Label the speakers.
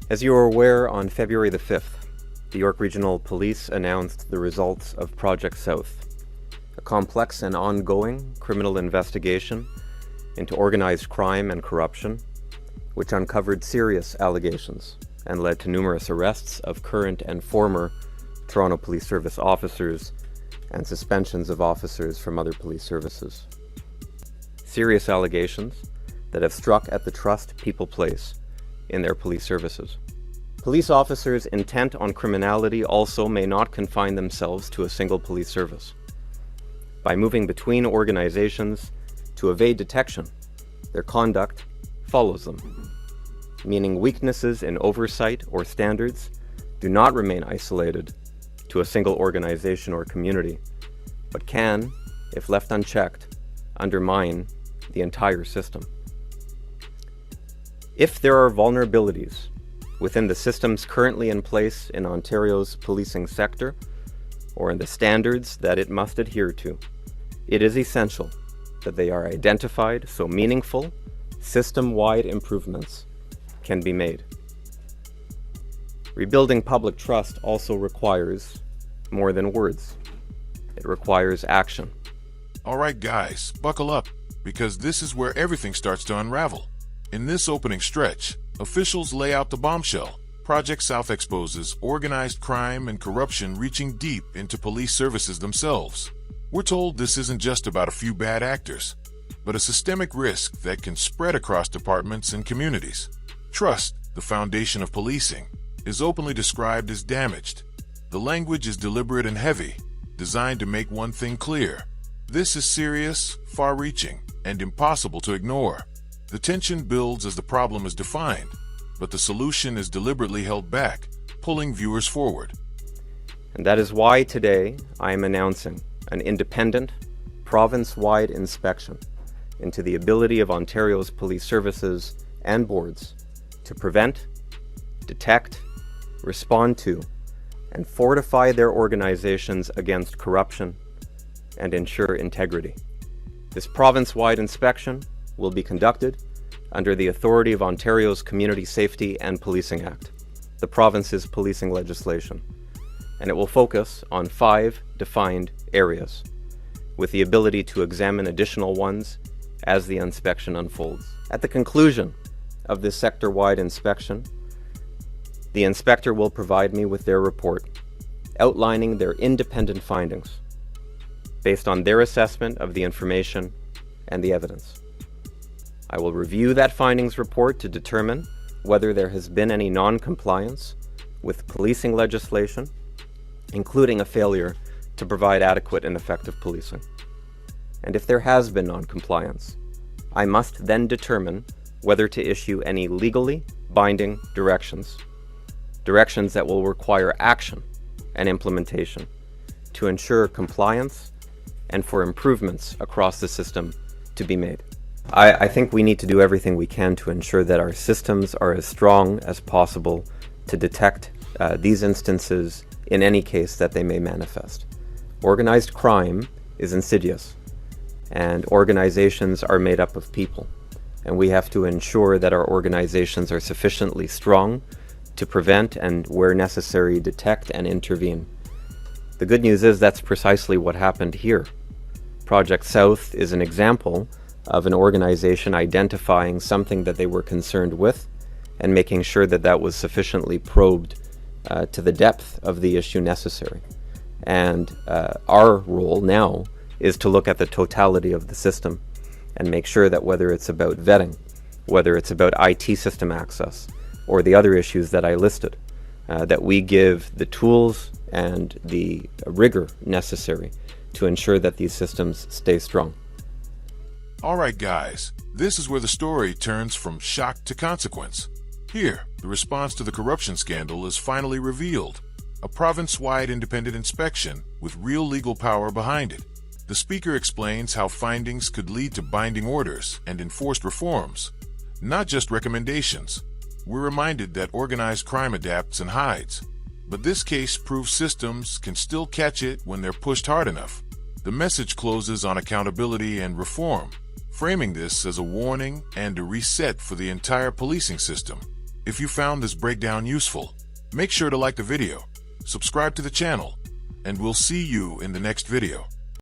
Speaker 1: As you are aware, on February the 5th, the York Regional Police announced the results of Project South, a complex and ongoing criminal investigation into organized crime and corruption, which uncovered serious allegations and led to numerous arrests of current and former Toronto Police Service officers and suspensions of officers from other police services. Serious allegations that have struck at the trust people place in their police services. Police officers intent on criminality also may not confine themselves to a single police service. By moving between organizations to evade detection, their conduct follows them, meaning weaknesses in oversight or standards do not remain isolated to a single organization or community, but can, if left unchecked, undermine the entire system. If there are vulnerabilities within the systems currently in place in Ontario's policing sector, or in the standards that it must adhere to, it is essential that they are identified so meaningful, system-wide improvements can be made. Rebuilding public trust also requires more than words. It requires action.
Speaker 2: All right, guys, buckle up, because this is where everything starts to unravel. In this opening stretch, officials lay out the bombshell. Project South exposes organized crime and corruption reaching deep into police services themselves. We're told this isn't just about a few bad actors, but a systemic risk that can spread across departments and communities. Trust, the foundation of policing, is openly described as damaged. The language is deliberate and heavy, designed to make one thing clear. This is serious, far-reaching, and impossible to ignore. The tension builds as the problem is defined, but the solution is deliberately held back, pulling viewers forward.
Speaker 1: And that is why today I am announcing an independent, province-wide inspection into the ability of Ontario's police services and boards to prevent, detect, respond to, and fortify their organizations against corruption and ensure integrity. This province-wide inspection will be conducted under the authority of Ontario's Community Safety and Policing Act, the province's policing legislation, and it will focus on 5 defined areas, with the ability to examine additional ones as the inspection unfolds. At the conclusion of this sector-wide inspection, the inspector will provide me with their report, outlining their independent findings, based on their assessment of the information and the evidence. I will review that findings report to determine whether there has been any non-compliance with policing legislation, including a failure to provide adequate and effective policing. And if there has been non-compliance, I must then determine whether to issue any legally binding directions that will require action and implementation to ensure compliance and for improvements across the system to be made. I think we need to do everything we can to ensure that our systems are as strong as possible to detect these instances in any case that they may manifest. Organized crime is insidious, and organizations are made up of people, and we have to ensure that our organizations are sufficiently strong to prevent and, where necessary, detect and intervene. The good news is that's precisely what happened here. Project South is an example of an organization identifying something that they were concerned with and making sure that that was sufficiently probed to the depth of the issue necessary. And our role now is to look at the totality of the system and make sure that whether it's about vetting, whether it's about IT system access, or the other issues that I listed, that we give the tools and the rigor necessary to ensure that these systems stay strong.
Speaker 2: All right, guys, this is where the story turns from shock to consequence. Here, the response to the corruption scandal is finally revealed. A province-wide independent inspection with real legal power behind it. The speaker explains how findings could lead to binding orders and enforced reforms, not just recommendations. We're reminded that organized crime adapts and hides, but this case proves systems can still catch it when they're pushed hard enough. The message closes on accountability and reform, framing this as a warning and a reset for the entire policing system. If you found this breakdown useful, make sure to like the video, subscribe to the channel, and we'll see you in the next video.